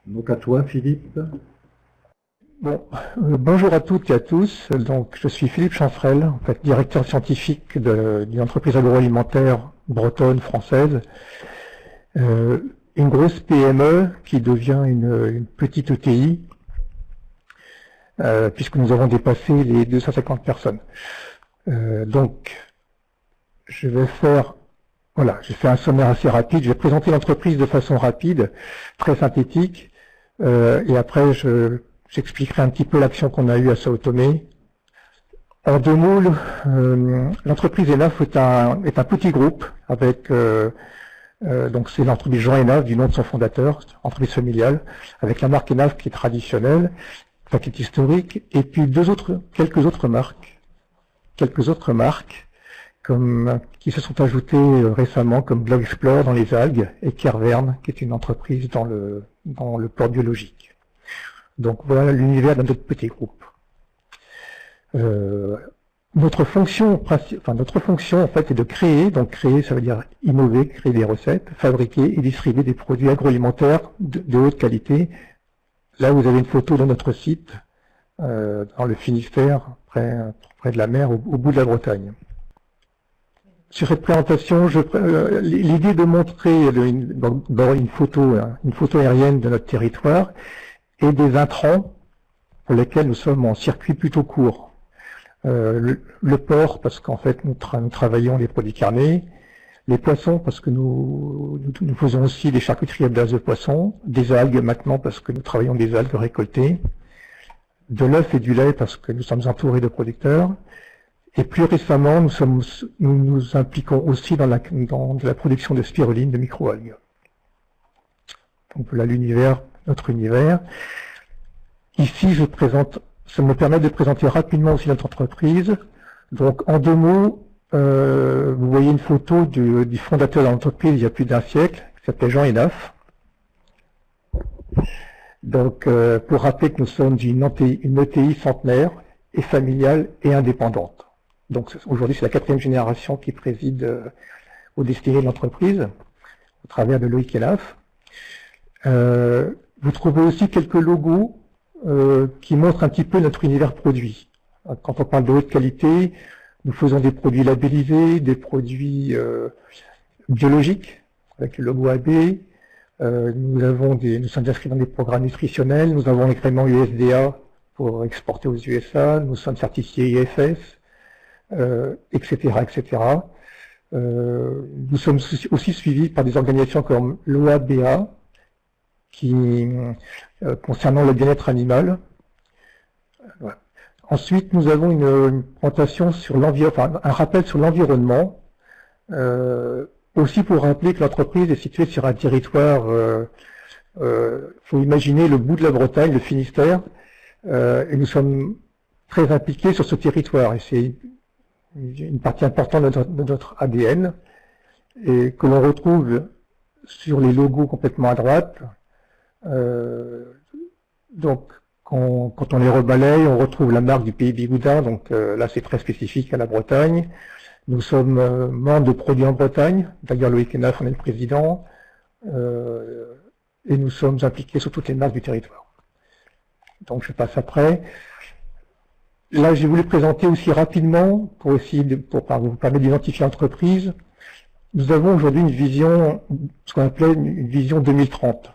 Donc à toi, Philippe. Bon, bonjour à toutes et à tous. Donc, je suis Philippe Chanfrel, en fait, directeur scientifique d'une entreprise agroalimentaire bretonne française, une grosse PME qui devient une petite ETI, puisque nous avons dépassé les 250 personnes. Donc, je vais faire, voilà, j'ai fait un sommaire assez rapide. Je vais présenter l'entreprise de façon rapide, très synthétique, et après j'expliquerai un petit peu l'action qu'on a eue à Sao Tomé. En deux mots, l'entreprise ENAF est un petit groupe avec donc c'est l'entreprise Jean ENAF du nom de son fondateur, entreprise familiale, avec la marque ENAF qui est traditionnelle, enfin qui est historique, et puis quelques autres marques qui se sont ajoutées récemment, comme Globe Explore dans les algues et Kervern, qui est une entreprise dans le port biologique. Donc voilà l'univers de notre petit groupe. Notre fonction en fait est de créer. Donc créer, ça veut dire innover, créer des recettes, fabriquer et distribuer des produits agroalimentaires de haute qualité. Là, vous avez une photo de notre site dans le Finistère, près de la mer, au bout de la Bretagne. Sur cette présentation, l'idée de montrer une photo aérienne de notre territoire et des intrants pour lesquels nous sommes en circuit plutôt court. Le porc, parce qu'en fait nous travaillons les produits carnés, les poissons, parce que nous faisons aussi des charcuteries à base de poissons, des algues maintenant, parce que nous travaillons des algues récoltées, de l'œuf et du lait, parce que nous sommes entourés de producteurs, et plus récemment, nous nous impliquons aussi dans la production de spiruline, de microalgues. Donc voilà notre univers. Ici, ça me permet de présenter rapidement aussi notre entreprise. Donc, en deux mots, vous voyez une photo du fondateur de l'entreprise il y a plus d'un siècle, qui s'appelait Jean ENAF. Donc, pour rappeler que nous sommes une ETI centenaire et familiale et indépendante. Donc, aujourd'hui, c'est la 4e génération qui préside aux destinées de l'entreprise, au travers de Loïc ENAF. Vous trouvez aussi quelques logos qui montrent un petit peu notre univers produit. Quand on parle de haute qualité, nous faisons des produits labellisés, des produits biologiques, avec le logo AB. Nous sommes inscrits dans des programmes nutritionnels, nous avons l'agrément USDA pour exporter aux USA, nous sommes certifiés IFS, etc., etc. Nous sommes aussi suivis par des organisations comme l'OABA, concernant le bien-être animal. Voilà. Ensuite, nous avons une présentation sur un rappel sur l'environnement, aussi pour rappeler que l'entreprise est située sur un territoire, faut imaginer le bout de la Bretagne, le Finistère, et nous sommes très impliqués sur ce territoire, et c'est une partie importante de notre ADN, et que l'on retrouve sur les logos complètement à droite. Donc, quand on les rebalaye, on retrouve la marque du pays Bigoudin, donc là c'est très spécifique à la Bretagne. Nous sommes membres de Produits en Bretagne, d'ailleurs Loïc ENAF en est le président, et nous sommes impliqués sur toutes les marques du territoire. Donc je passe après. Là j'ai voulu présenter aussi rapidement, pour vous permettre d'identifier l'entreprise. Nous avons aujourd'hui une vision, ce qu'on appelait une vision 2030.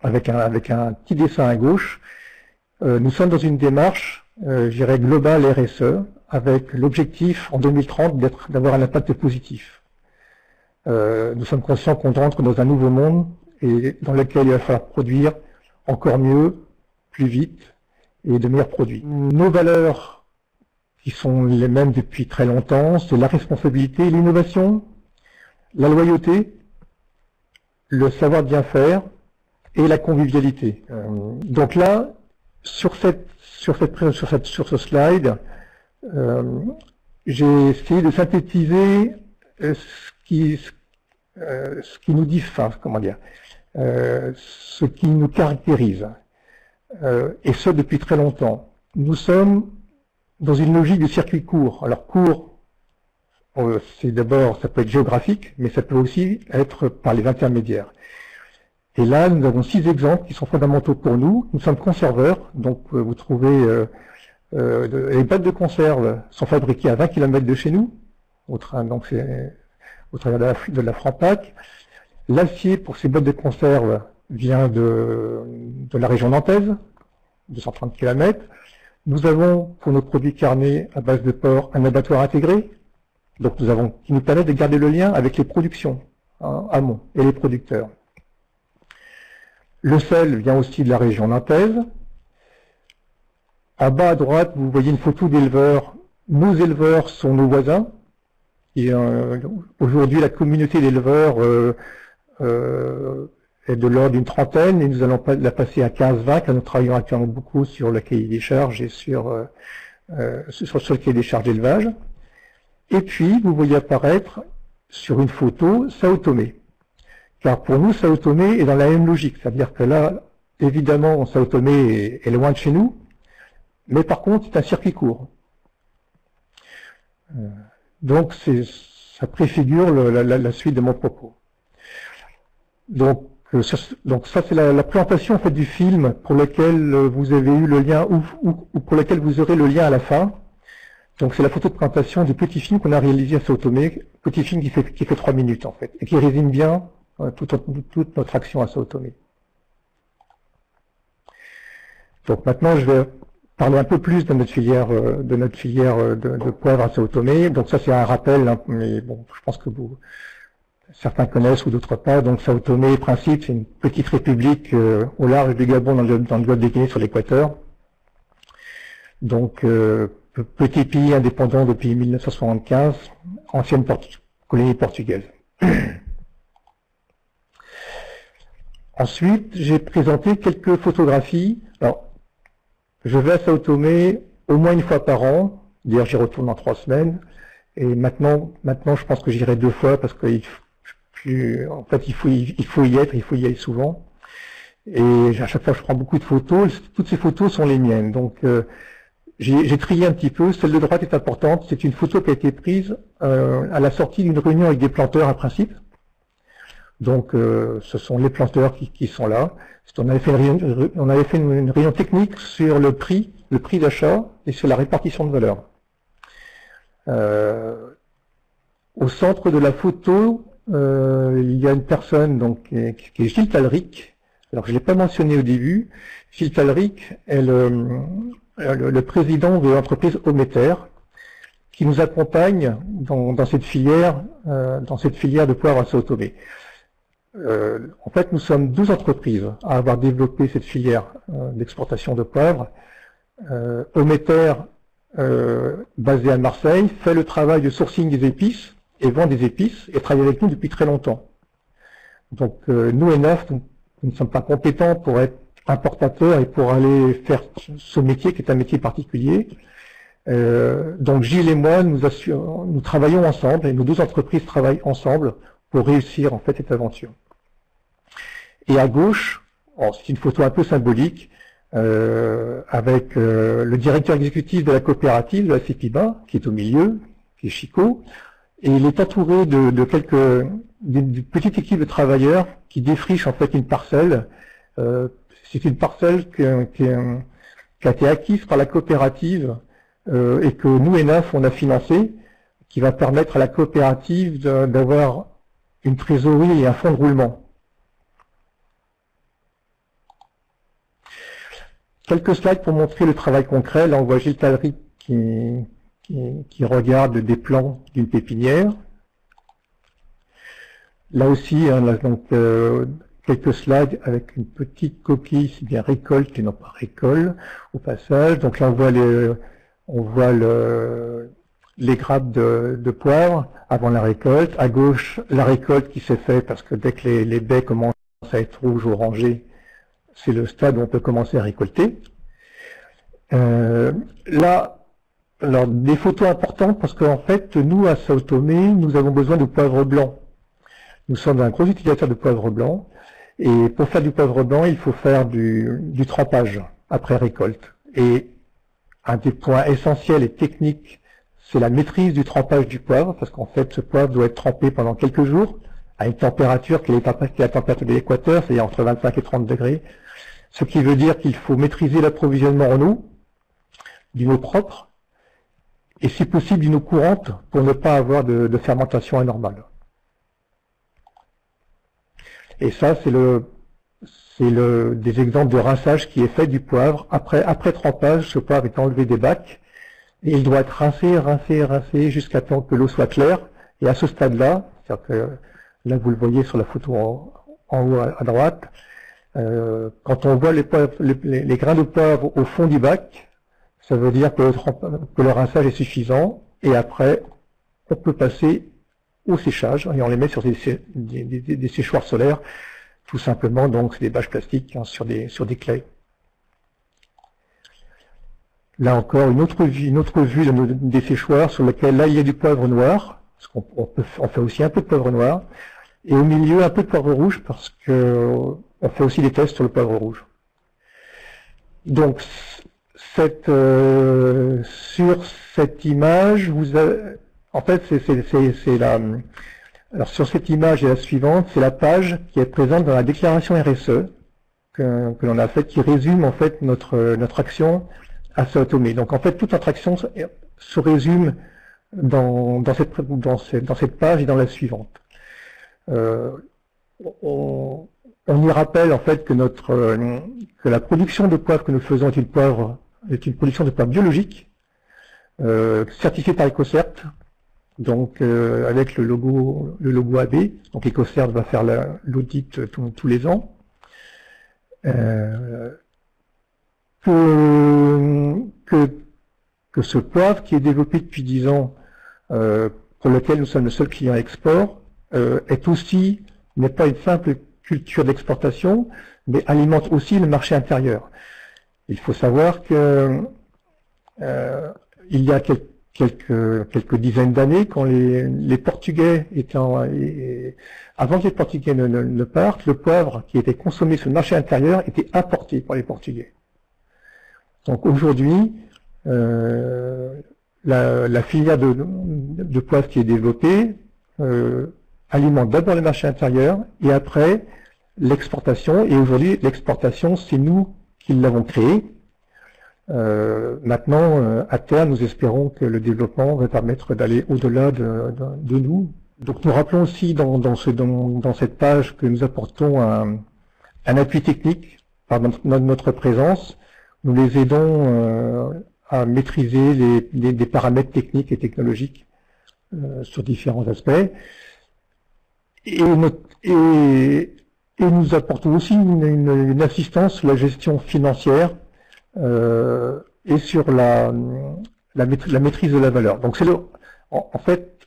Avec un petit dessin à gauche. Nous sommes dans une démarche, je dirais, globale RSE, avec l'objectif en 2030 d'avoir un impact positif. Nous sommes conscients qu'on rentre dans un nouveau monde et dans lequel il va falloir produire encore mieux, plus vite et de meilleurs produits. Nos valeurs, qui sont les mêmes depuis très longtemps, c'est la responsabilité et l'innovation, la loyauté, le savoir bien faire, et la convivialité. Donc là, sur ce slide, j'ai essayé de synthétiser ce qui nous dit, ce qui nous caractérise, et ce depuis très longtemps. Nous sommes dans une logique de circuit court. Alors court, c'est d'abord, ça peut être géographique, mais ça peut aussi être par les intermédiaires. Et là, nous avons 6 exemples qui sont fondamentaux pour nous. Nous sommes conserveurs, donc vous trouvez les boîtes de conserve sont fabriquées à 20 km de chez nous, donc c'est au travers de la Frampac. L'acier pour ces boîtes de conserve vient de la région nantaise, 230 km. Nous avons, pour nos produits carnés à base de porc, un abattoir intégré, donc qui nous permet de garder le lien avec les productions amont et les producteurs. Le sel vient aussi de la région nantaise. À bas à droite, vous voyez une photo d'éleveurs. Nos éleveurs sont nos voisins. Et aujourd'hui, la communauté d'éleveurs est de l'ordre d'une trentaine et nous allons la passer à 15-20, car nous travaillons actuellement beaucoup sur le cahier des charges et sur le cahier des charges d'élevage. Et puis, vous voyez apparaître sur une photo Sao Tomé. Car pour nous, Sao Tomé est dans la même logique. C'est-à-dire que là, évidemment, Sao Tomé est loin de chez nous, mais par contre, c'est un circuit court. Donc, ça préfigure la suite de mon propos. Donc ça, c'est la présentation en fait, du film pour lequel vous avez eu le lien, ou pour lequel vous aurez le lien à la fin. Donc, c'est la photo de présentation du petit film qu'on a réalisé à Sao Tomé, petit film qui fait 3 minutes, en fait, et qui résume bien toute notre action à Sao Tomé. Donc maintenant, je vais parler un peu plus de notre filière de poivre à Sao Tomé. Donc ça, c'est un rappel, hein, mais bon, je pense que certains connaissent ou d'autres pas. Donc Sao Tomé, principe, c'est une petite république au large du Gabon dans le golfe de Guinée sur l'équateur. Donc petit pays indépendant depuis 1975, ancienne colonie portugaise. Ensuite, j'ai présenté quelques photographies. Alors, je vais à Sao Tomé au moins une fois par an. D'ailleurs, j'y retourne dans 3 semaines. Et maintenant, je pense que j'irai 2 fois parce que en fait, il faut y être, il faut y aller souvent. Et à chaque fois, je prends beaucoup de photos. Toutes ces photos sont les miennes. Donc, j'ai trié un petit peu. Celle de droite est importante. C'est une photo qui a été prise à la sortie d'une réunion avec des planteurs à principe. Donc, ce sont les planteurs qui sont là. On avait fait une réunion technique sur le prix d'achat et sur la répartition de valeur. Au centre de la photo, il y a une personne donc, qui est Gilles Talric. Alors, je ne l'ai pas mentionné au début. Gilles Talric est le président de l'entreprise Ometer, qui nous accompagne dans cette filière de poivre à Sao Tomé. En fait, nous sommes 12 entreprises à avoir développé cette filière d'exportation de poivre. Ometer, basé à Marseille, fait le travail de sourcing des épices et vend des épices et travaille avec nous depuis très longtemps. Donc, nous, ENAF, nous ne sommes pas compétents pour être importateurs et pour aller faire ce métier qui est un métier particulier. Donc, Gilles et moi, nous travaillons ensemble et nos 12 entreprises travaillent ensemble pour réussir en fait cette aventure. Et à gauche, c'est une photo un peu symbolique, avec le directeur exécutif de la coopérative, de la CEPIBA, qui est au milieu, qui est Chico, et il est entouré d'une petite équipe de travailleurs qui défrichent en fait une parcelle. C'est une parcelle qui a été acquise par la coopérative et que nous, ENAF, on a financé, qui va permettre à la coopérative d'avoir une trésorerie et un fonds de roulement. Quelques slides pour montrer le travail concret. Là, on voit Gilles Talric qui regarde des plants d'une pépinière. Là aussi, hein, donc, quelques slides avec une petite coquille, c'est bien récolte et non pas récolte, au passage. Donc là, on voit les grappes de poivre avant la récolte. À gauche, la récolte qui s'est faite parce que dès que les baies commencent à être rouges ou orangées, c'est le stade où on peut commencer à récolter. Là, alors, des photos importantes parce qu'en fait, nous, à Sao Tomé, nous avons besoin de poivre blanc. Nous sommes un gros utilisateur de poivre blanc. Et pour faire du poivre blanc, il faut faire du trempage après récolte. Et un des points essentiels et techniques, c'est la maîtrise du trempage du poivre, parce qu'en fait, ce poivre doit être trempé pendant quelques jours à une température qui est la température de l'équateur, c'est-à-dire entre 25 et 30 degrés, ce qui veut dire qu'il faut maîtriser l'approvisionnement en eau, d'une eau propre, et si possible d'une eau courante pour ne pas avoir de fermentation anormale. Et ça, c'est des exemples de rinçage qui est fait du poivre. Après trempage, ce poivre est enlevé des bacs, et il doit être rincé jusqu'à temps que l'eau soit claire. Et à ce stade-là, c'est-à-dire que là vous le voyez sur la photo en haut à droite, quand on voit les grains de poivre au fond du bac, ça veut dire que le rinçage est suffisant, et après on peut passer au séchage, et on les met sur des séchoirs solaires, tout simplement, donc c'est des bâches plastiques hein, sur des claies. Là encore, une autre vue des séchoirs sur lequel là il y a du poivre noir, parce on fait aussi un peu de poivre noir, et au milieu un peu de poivre rouge, parce que on fait aussi des tests sur le poivre rouge. Donc sur cette image, en fait c'est alors sur cette image et la suivante, c'est la page qui est présente dans la déclaration RSE que l'on a faite, qui résume en fait notre action à Sao Tomé. Donc en fait toute notre action se résume dans cette page et dans la suivante. On y rappelle en fait que la production de poivre que nous faisons est une production de poivre biologique, certifiée par EcoCert, donc avec le logo AB. Donc EcoCert va faire l'audit tous les ans. Que ce poivre qui est développé depuis 10 ans, pour lequel nous sommes le seul client export, n'est pas une simple culture d'exportation, mais alimente aussi le marché intérieur. Il faut savoir que il y a quelques dizaines d'années, quand les Portugais avant que les Portugais ne partent, le poivre qui était consommé sur le marché intérieur était importé par les Portugais. Donc aujourd'hui, la filière de poivre qui est développée alimente d'abord le marché intérieur et après l'exportation. Et aujourd'hui, l'exportation, c'est nous qui l'avons créée. Maintenant, à terme, nous espérons que le développement va permettre d'aller au-delà de nous. Donc nous rappelons aussi dans cette page que nous apportons un appui technique par notre présence. Nous les aidons à maîtriser des paramètres techniques et technologiques sur différents aspects. Et nous apportons aussi une assistance sur la gestion financière et sur la maîtrise de la valeur. Donc en fait,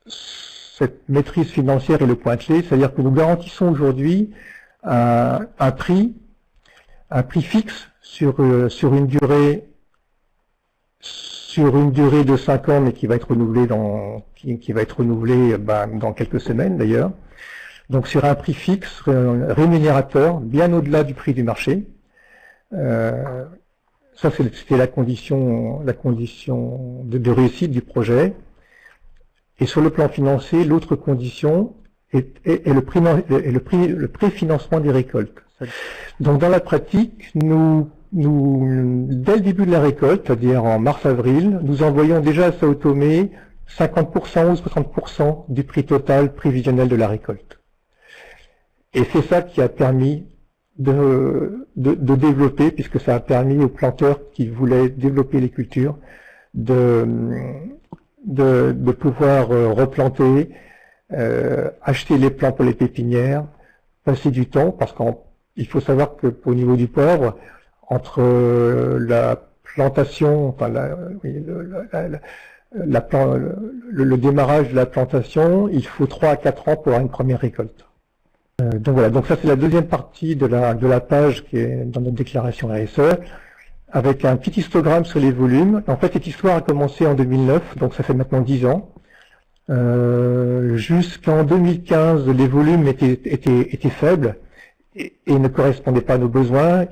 cette maîtrise financière est le point clé, c'est-à-dire que nous garantissons aujourd'hui un prix fixe sur une durée de 5 ans, mais qui va être renouvelée dans quelques semaines d'ailleurs. Donc sur un prix fixe rémunérateur, bien au-delà du prix du marché. Ça c'était la condition de réussite du projet. Et sur le plan financier, l'autre condition est le préfinancement des récoltes. Donc dans la pratique, nous dès le début de la récolte, c'est-à-dire en mars-avril, nous envoyons déjà à Sao Tomé 50% ou 60% du prix total prévisionnel de la récolte. Et c'est ça qui a permis de développer, puisque ça a permis aux planteurs qui voulaient développer les cultures de pouvoir replanter, acheter les plants pour les pépinières, passer du temps, parce qu'il faut savoir que au niveau du poivre, entre la plantation, enfin le démarrage de la plantation, il faut 3 à 4 ans pour avoir une première récolte. Donc voilà, donc ça c'est la deuxième partie de la page qui est dans notre déclaration RSE, avec un petit histogramme sur les volumes. En fait, cette histoire a commencé en 2009, donc ça fait maintenant 10 ans. Jusqu'en 2015, les volumes étaient faibles et ne correspondaient pas à nos besoins.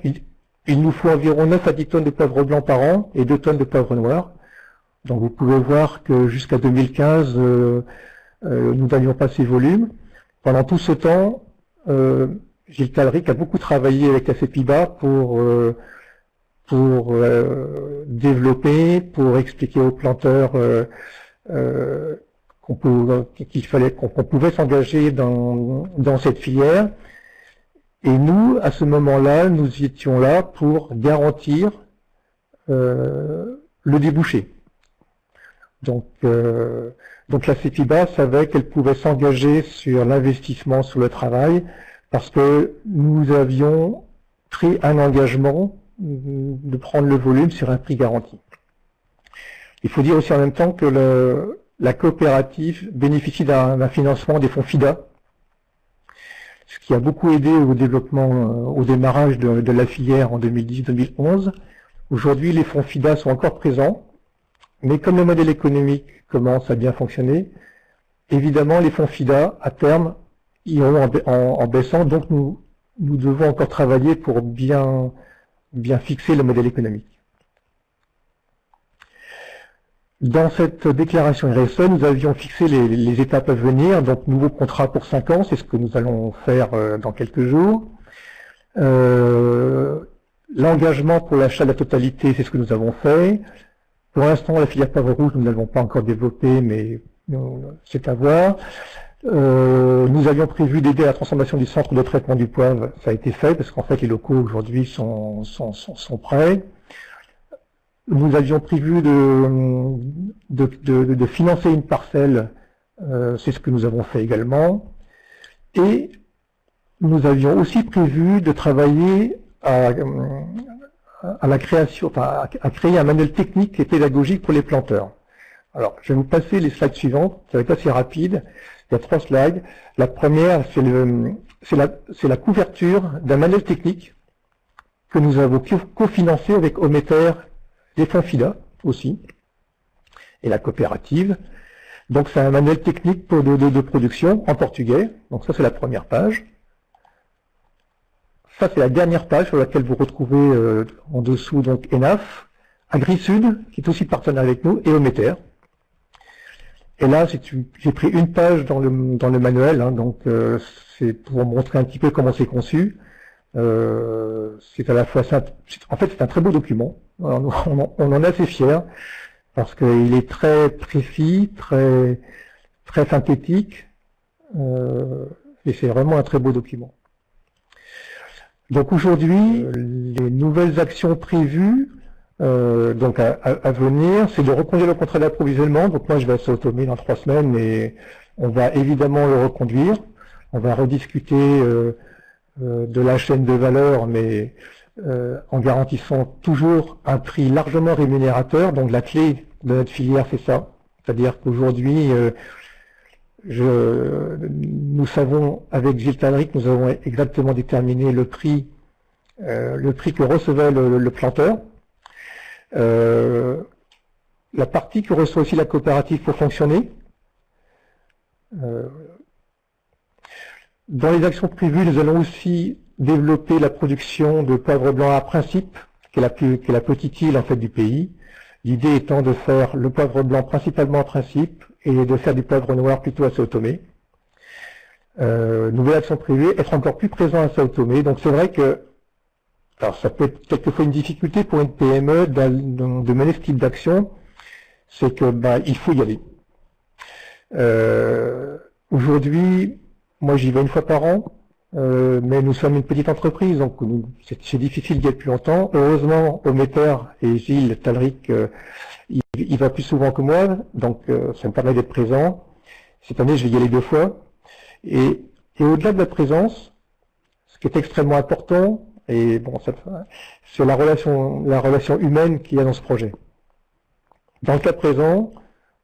Il nous faut environ 9 à 10 tonnes de poivre blanc par an et 2 tonnes de poivre noir. Donc vous pouvez voir que jusqu'à 2015, nous n'avions pas ces volumes. Pendant tout ce temps, Gilles Talric a beaucoup travaillé avec la CEPIBA pour développer, pour expliquer aux planteurs qu'on pouvait s'engager dans cette filière. Et nous, à ce moment-là, nous étions là pour garantir le débouché. Donc la CEPIBA savait qu'elle pouvait s'engager sur l'investissement, sur le travail, parce que nous avions pris un engagement de prendre le volume sur un prix garanti. Il faut dire aussi en même temps que la coopérative bénéficie d'un financement des fonds FIDA, ce qui a beaucoup aidé au développement, au démarrage de la filière en 2010-2011. Aujourd'hui, les fonds FIDA sont encore présents, mais comme le modèle économique commence à bien fonctionner, évidemment, les fonds FIDA, à terme, iront en baissant, donc nous devons encore travailler pour bien fixer le modèle économique. Dans cette déclaration RSE, nous avions fixé les étapes à venir, donc nouveau contrat pour 5 ans, c'est ce que nous allons faire dans quelques jours. L'engagement pour l'achat de la totalité, c'est ce que nous avons fait. Pour l'instant, la filière poivre rouge, nous ne l'avons pas encore développée, mais c'est à voir. Nous avions prévu d'aider à la transformation du centre de traitement du poivre, ça a été fait, parce qu'en fait les locaux aujourd'hui sont prêts. Nous avions prévu de financer une parcelle, c'est ce que nous avons fait également. Et nous avions aussi prévu de travailler à la création, enfin à créer un manuel technique et pédagogique pour les planteurs. Alors, je vais vous passer les slides suivantes, ça va être assez rapide. Il y a 3 slides. La première, c'est la couverture d'un manuel technique que nous avons cofinancé avec Ometer, les fonds FIDA aussi, et la coopérative. Donc c'est un manuel technique de production en portugais. Donc ça c'est la première page. Ça c'est la dernière page sur laquelle vous retrouvez en dessous donc ENAF, AgriSud, qui est aussi partenaire avec nous, et Ometer. Et là, j'ai pris une page dans le manuel, hein, donc c'est pour montrer un petit peu comment c'est conçu. C'est à la fois simple. En fait, c'est un très beau document. Alors, on en est assez fiers parce qu'il est très précis, très synthétique, et c'est vraiment un très beau document. Donc aujourd'hui, les nouvelles actions prévues. Donc à venir, c'est de reconduire le contrat d'approvisionnement. Donc moi je vais à Sao Tomé dans 3 semaines et on va évidemment le reconduire. On va rediscuter de la chaîne de valeur, mais en garantissant toujours un prix largement rémunérateur. Donc la clé de notre filière c'est ça. C'est-à-dire qu'aujourd'hui, nous savons avec Gilles Talric, nous avons exactement déterminé le prix que recevait le planteur. La partie que reçoit aussi la coopérative pour fonctionner. Dans les actions prévues, nous allons aussi développer la production de poivre blanc à principe, qui est la petite île en fait du pays. L'idée étant de faire le poivre blanc principalement à principe et de faire du poivre noir plutôt à Sao Tomé. Nouvelle action prévue, être encore plus présent à Sao Tomé. Donc c'est vrai que alors ça peut être quelquefois une difficulté pour une PME de mener ce type d'action, c'est que il faut y aller. Aujourd'hui, moi j'y vais 1 fois par an, mais nous sommes une petite entreprise, donc c'est difficile d'y être plus longtemps. Heureusement, Ometer et Gilles Talric, il va plus souvent que moi, donc ça me permet d'être présent. Cette année, je vais y aller 2 fois. Et au-delà de la présence, ce qui est extrêmement important, et bon, c'est la relation humaine qu'il y a dans ce projet. Dans le cas présent,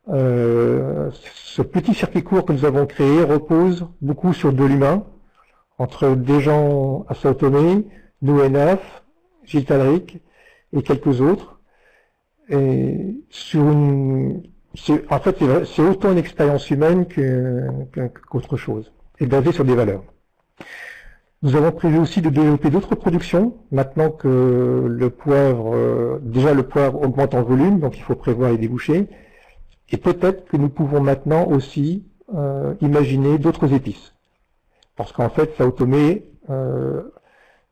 ce petit circuit court que nous avons créé repose beaucoup sur de l'humain, entre des gens à Sao Tomé, nous ENAF, Gilles Talric et quelques autres. Et en fait, c'est autant une expérience humaine qu'autre chose, et basée sur des valeurs. Nous avons prévu aussi de développer d'autres productions, maintenant que le poivre augmente en volume, donc il faut prévoir les débouchés. Et peut-être que nous pouvons maintenant aussi imaginer d'autres épices. parce qu'en fait, Sao Tomé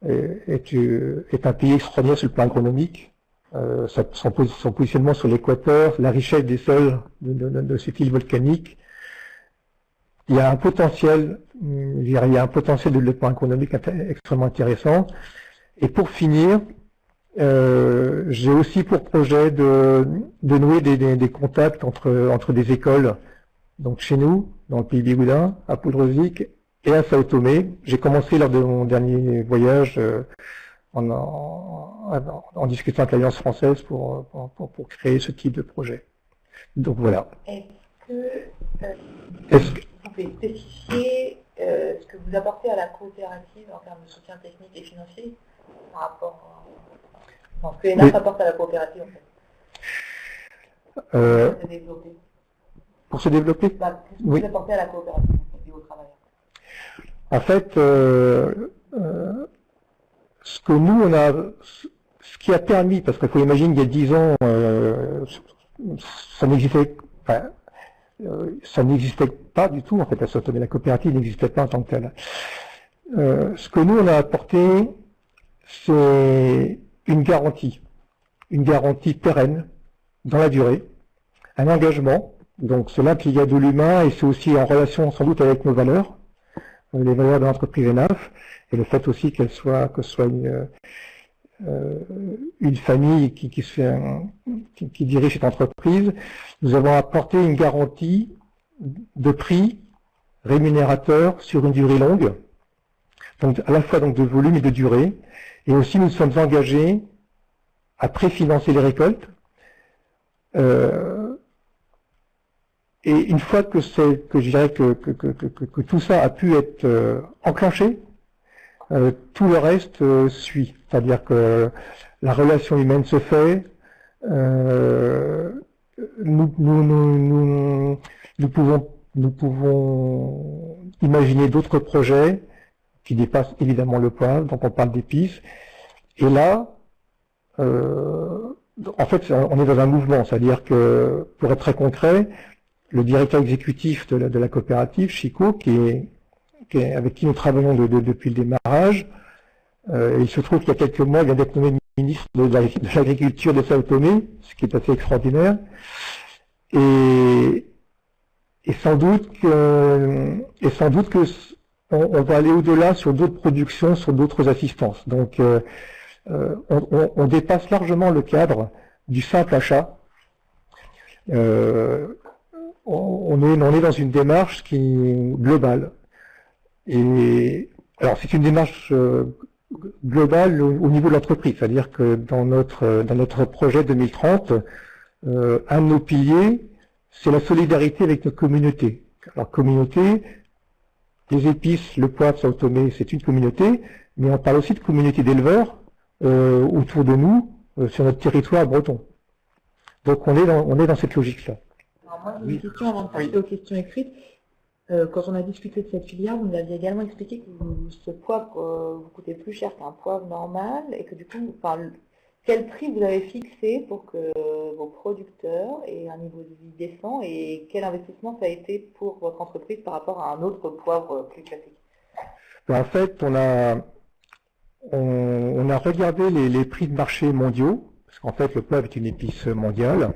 est un pays extraordinaire sur le plan agronomique. Son positionnement sur l'équateur, la richesse des sols de cette île volcanique. Il y a un potentiel, il y a un potentiel de développement économique extrêmement intéressant. Et pour finir, j'ai aussi pour projet de nouer des contacts entre des écoles, donc chez nous, dans le pays Bigoudin, à Poudrevic et à Sao Tomé. J'ai commencé lors de mon dernier voyage en discutant avec l'Alliance française pour créer ce type de projet. Donc voilà. Est-ce que vous pouvez spécifier ce que vous apportez à la coopérative en termes de soutien technique et financier par rapport à ce que ENAF apporte à la coopérative en fait pour se développer Qu'est-ce que vous apportez à la coopérative et aux travailleurs? En fait, ce que nous, ce qui a permis, parce qu'il faut imaginer qu'il y a 10 ans, ça n'existait pas du tout, en fait, la coopérative n'existait pas en tant que telle. Ce que nous, on a apporté, c'est une garantie pérenne, dans la durée, un engagement, donc cela qu'il y a de l'humain, et c'est aussi en relation sans doute avec nos valeurs, les valeurs de l'entreprise ENAF, et le fait aussi que ce soit une famille qui dirige cette entreprise. Nous avons apporté une garantie de prix rémunérateur sur une durée longue, donc à la fois donc de volume et de durée, et aussi nous sommes engagés à préfinancer les récoltes. Et une fois que je dirais que tout ça a pu être enclenché, tout le reste suit. C'est-à-dire que la relation humaine se fait. Nous pouvons imaginer d'autres projets qui dépassent évidemment le poivre. Donc on parle d'épices. Et là, en fait, on est dans un mouvement. C'est-à-dire que, pour être très concret, le directeur exécutif de la coopérative, Chico, avec qui nous travaillons depuis le démarrage, il se trouve qu'il y a quelques mois, il vient d'être nommé ministre de l'Agriculture de Sao Tomé, ce qui est assez extraordinaire. Et sans doute que on va aller au-delà sur d'autres productions, sur d'autres assistances. Donc, on dépasse largement le cadre du simple achat. On est dans une démarche qui est globale. Et alors c'est une démarche globale au niveau de l'entreprise, c'est-à-dire que dans notre projet 2030, un de nos piliers, c'est la solidarité avec notre communauté. Alors communauté, les épices, le poivre, Sao Tomé, c'est une communauté, mais on parle aussi de communauté d'éleveurs autour de nous, sur notre territoire breton. Donc on est dans cette logique-là. Alors moi j'ai une question avant de passer aux questions écrites. Quand on a discuté de cette filière, vous nous aviez également expliqué que ce poivre vous coûtait plus cher qu'un poivre normal et que du coup, quel prix vous avez fixé pour que vos producteurs aient un niveau de vie décent et quel investissement ça a été pour votre entreprise par rapport à un autre poivre plus classique? En fait, on a regardé les prix de marché mondiaux, parce qu'en fait le poivre est une épice mondiale.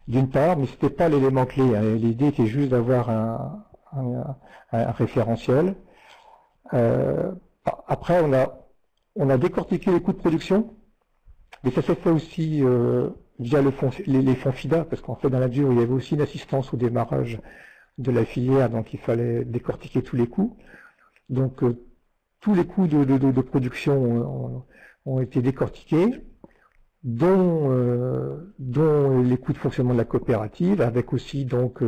D'une part, mais c'était pas l'élément clé. Hein. L'idée était juste d'avoir un référentiel. Après, on a décortiqué les coûts de production, mais ça s'est fait aussi via les fonds FIDA, parce qu'en fait, dans la mesure où il y avait aussi une assistance au démarrage de la filière, donc il fallait décortiquer tous les coûts. Donc, tous les coûts de production ont été décortiqués, dont les coûts de fonctionnement de la coopérative, avec aussi donc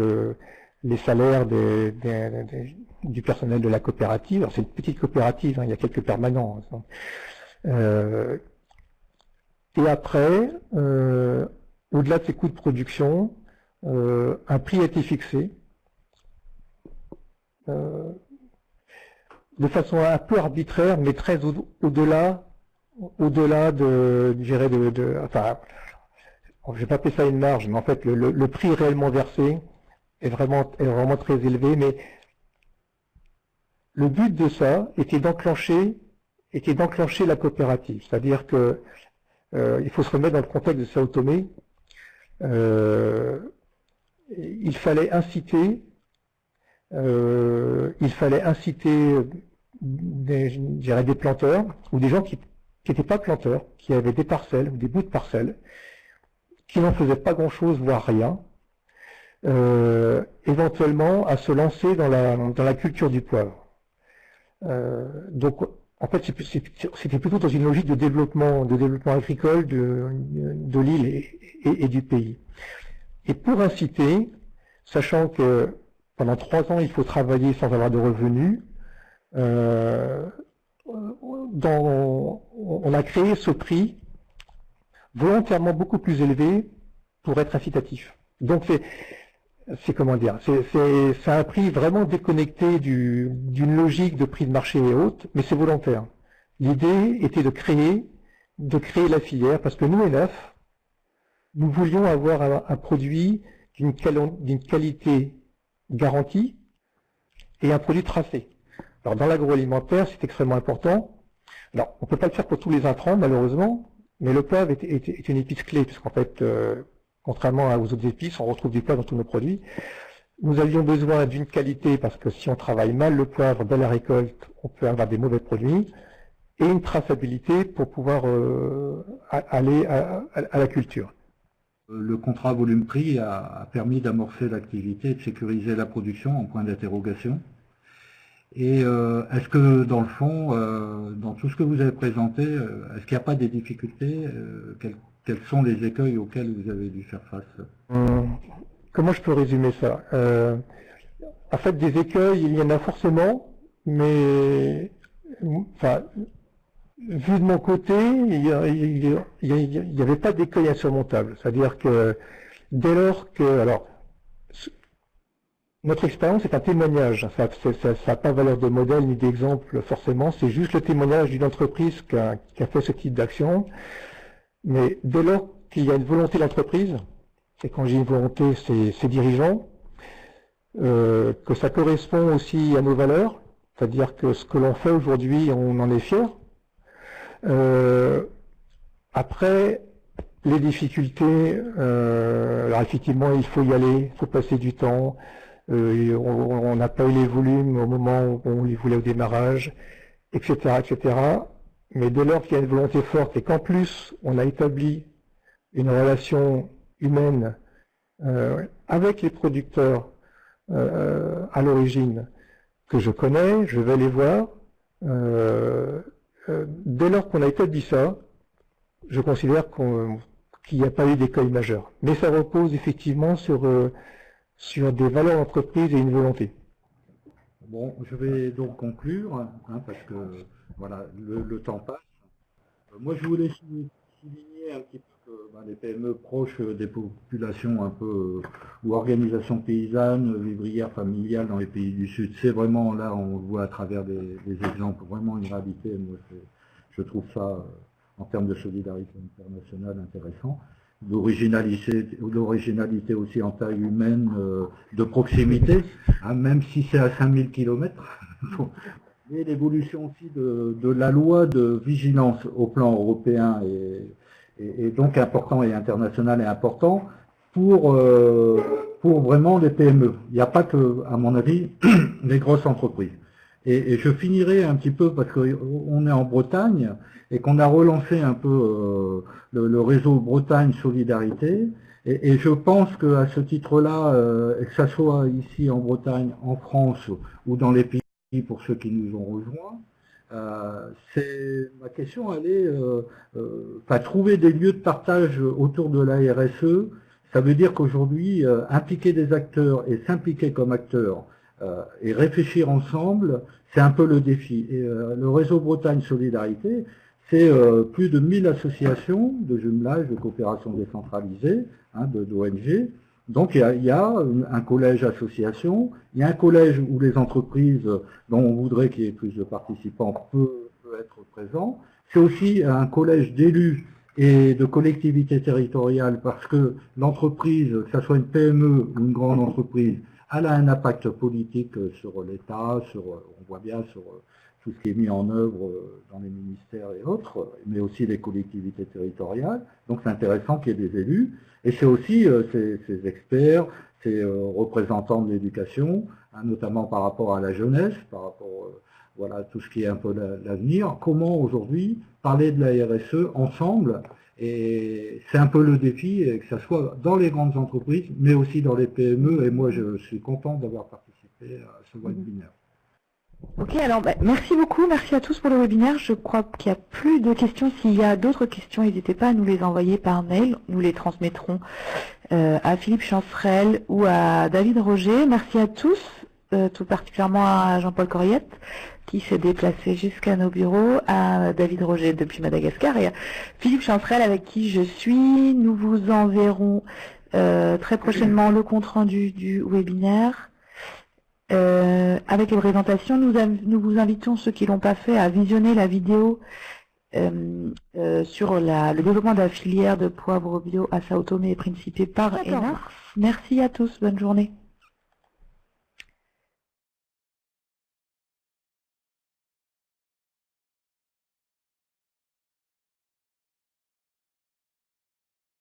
les salaires du personnel de la coopérative. Alors c'est une petite coopérative, hein, il y a quelques permanents. Et après, au-delà de ces coûts de production, un prix a été fixé de façon un peu arbitraire, mais très au-delà de, je dirais, enfin, je vais pas appeler ça une marge, mais en fait, le prix réellement versé est vraiment très élevé, mais le but de ça était d'enclencher la coopérative. C'est-à-dire que il faut se remettre dans le contexte de Sao Tomé. Il fallait inciter des planteurs ou des gens qui n'étaient pas planteurs, qui avaient des parcelles ou des bouts de parcelles, qui n'en faisaient pas grand-chose, voire rien, éventuellement à se lancer dans la culture du poivre. Donc, en fait, c'était plutôt dans une logique de développement agricole de l'île et du pays. Et pour inciter, sachant que pendant 3 ans, il faut travailler sans avoir de revenus, on a créé ce prix volontairement beaucoup plus élevé pour être incitatif. Donc c'est comment dire, c'est un prix vraiment déconnecté d'une logique de prix de marché et autres, mais c'est volontaire. L'idée était de créer la filière, parce que nous, ENAF, nous voulions avoir un produit d'une qualité garantie et un produit tracé. Alors dans l'agroalimentaire, c'est extrêmement important. Alors, on ne peut pas le faire pour tous les intrants, malheureusement, mais le poivre est une épice clé, puisqu'en fait, contrairement aux autres épices, on retrouve du poivre dans tous nos produits. Nous avions besoin d'une qualité, parce que si on travaille mal le poivre dès la récolte, on peut avoir des mauvais produits, et une traçabilité pour pouvoir aller à la culture. Le contrat volume-prix a permis d'amorcer l'activité et de sécuriser la production en point d'interrogation. Et est-ce que dans le fond, dans tout ce que vous avez présenté, est-ce qu'il n'y a pas des difficultés? Quels sont les écueils auxquels vous avez dû faire face? Comment je peux résumer ça? En fait, des écueils, il y en a forcément, mais enfin, vu de mon côté, il n'y avait pas d'écueil insurmontable. C'est-à-dire que dès lors que... Alors, notre expérience est un témoignage. Ça n'a pas valeur de modèle ni d'exemple forcément. C'est juste le témoignage d'une entreprise qui a fait ce type d'action. Mais dès lors qu'il y a une volonté d'entreprise, et quand j'ai une volonté, c'est ses dirigeants, que ça correspond aussi à nos valeurs, c'est-à-dire que ce que l'on fait aujourd'hui, on en est fier. Après, les difficultés, alors effectivement, il faut y aller, il faut passer du temps. On n'a pas eu les volumes au moment où on les voulait au démarrage, etc., etc. Mais dès lors qu'il y a une volonté forte et qu'en plus on a établi une relation humaine avec les producteurs à l'origine que je connais, je vais les voir. Dès lors qu'on a établi ça, je considère qu'il n'y a pas eu d'écueil majeur. Mais ça repose effectivement sur des valeurs d'entreprise et une volonté. Bon, je vais donc conclure, hein, parce que voilà, le temps passe. Moi, je voulais souligner un petit peu que les PME proches des populations un peu, ou organisations paysannes, vivrières, familiales dans les pays du Sud, c'est vraiment, là, on le voit à travers des exemples, vraiment une réalité. Moi, je trouve ça, en termes de solidarité internationale, intéressant. L'originalité aussi en taille humaine, de proximité, hein, même si c'est à 5000 km. Et l'évolution aussi de la loi de vigilance au plan européen est donc important et international et important pour vraiment les PME. Il n'y a pas que, à mon avis, les grosses entreprises. Et je finirai un petit peu parce qu'on est en Bretagne et qu'on a relancé un peu le réseau Bretagne Solidarité. Et je pense qu'à ce titre-là, que ça soit ici en Bretagne, en France ou dans les pays pour ceux qui nous ont rejoints, ma question, elle est trouver des lieux de partage autour de la RSE. Ça veut dire qu'aujourd'hui, impliquer des acteurs et s'impliquer comme acteurs et réfléchir ensemble, c'est un peu le défi. Et le réseau Bretagne Solidarité, c'est plus de 1000 associations de jumelage, de coopération décentralisée, hein, d'ONG. Donc il y a un collège association, il y a un collège où les entreprises dont on voudrait qu'il y ait plus de participants peut être présent. C'est aussi un collège d'élus et de collectivités territoriales parce que l'entreprise, que ce soit une PME ou une grande entreprise, elle a un impact politique sur l'État, on voit bien sur tout ce qui est mis en œuvre dans les ministères et autres, mais aussi les collectivités territoriales. Donc c'est intéressant qu'il y ait des élus. Et c'est aussi ces experts, ces représentants de l'éducation, hein, notamment par rapport à la jeunesse, par rapport voilà, à tout ce qui est un peu l'avenir. Comment aujourd'hui parler de la RSE ensemble, et c'est un peu le défi, et que ce soit dans les grandes entreprises, mais aussi dans les PME, et moi je suis content d'avoir participé à ce webinaire. Ok, alors merci beaucoup, merci à tous pour le webinaire. Je crois qu'il n'y a plus de questions. S'il y a d'autres questions, n'hésitez pas à nous les envoyer par mail. Nous les transmettrons à Philippe Chancerelle ou à David Roger. Merci à tous, tout particulièrement à Jean-Paul Corriette qui s'est déplacé jusqu'à nos bureaux, à David Roger depuis Madagascar et à Philippe Chancerelle avec qui je suis. Nous vous enverrons très prochainement le compte-rendu du webinaire. Avec les présentations, nous vous invitons, ceux qui l'ont pas fait, à visionner la vidéo sur le développement de la filière de poivre bio à Sao Tomé et Principe par ENARS. Merci à tous, bonne journée.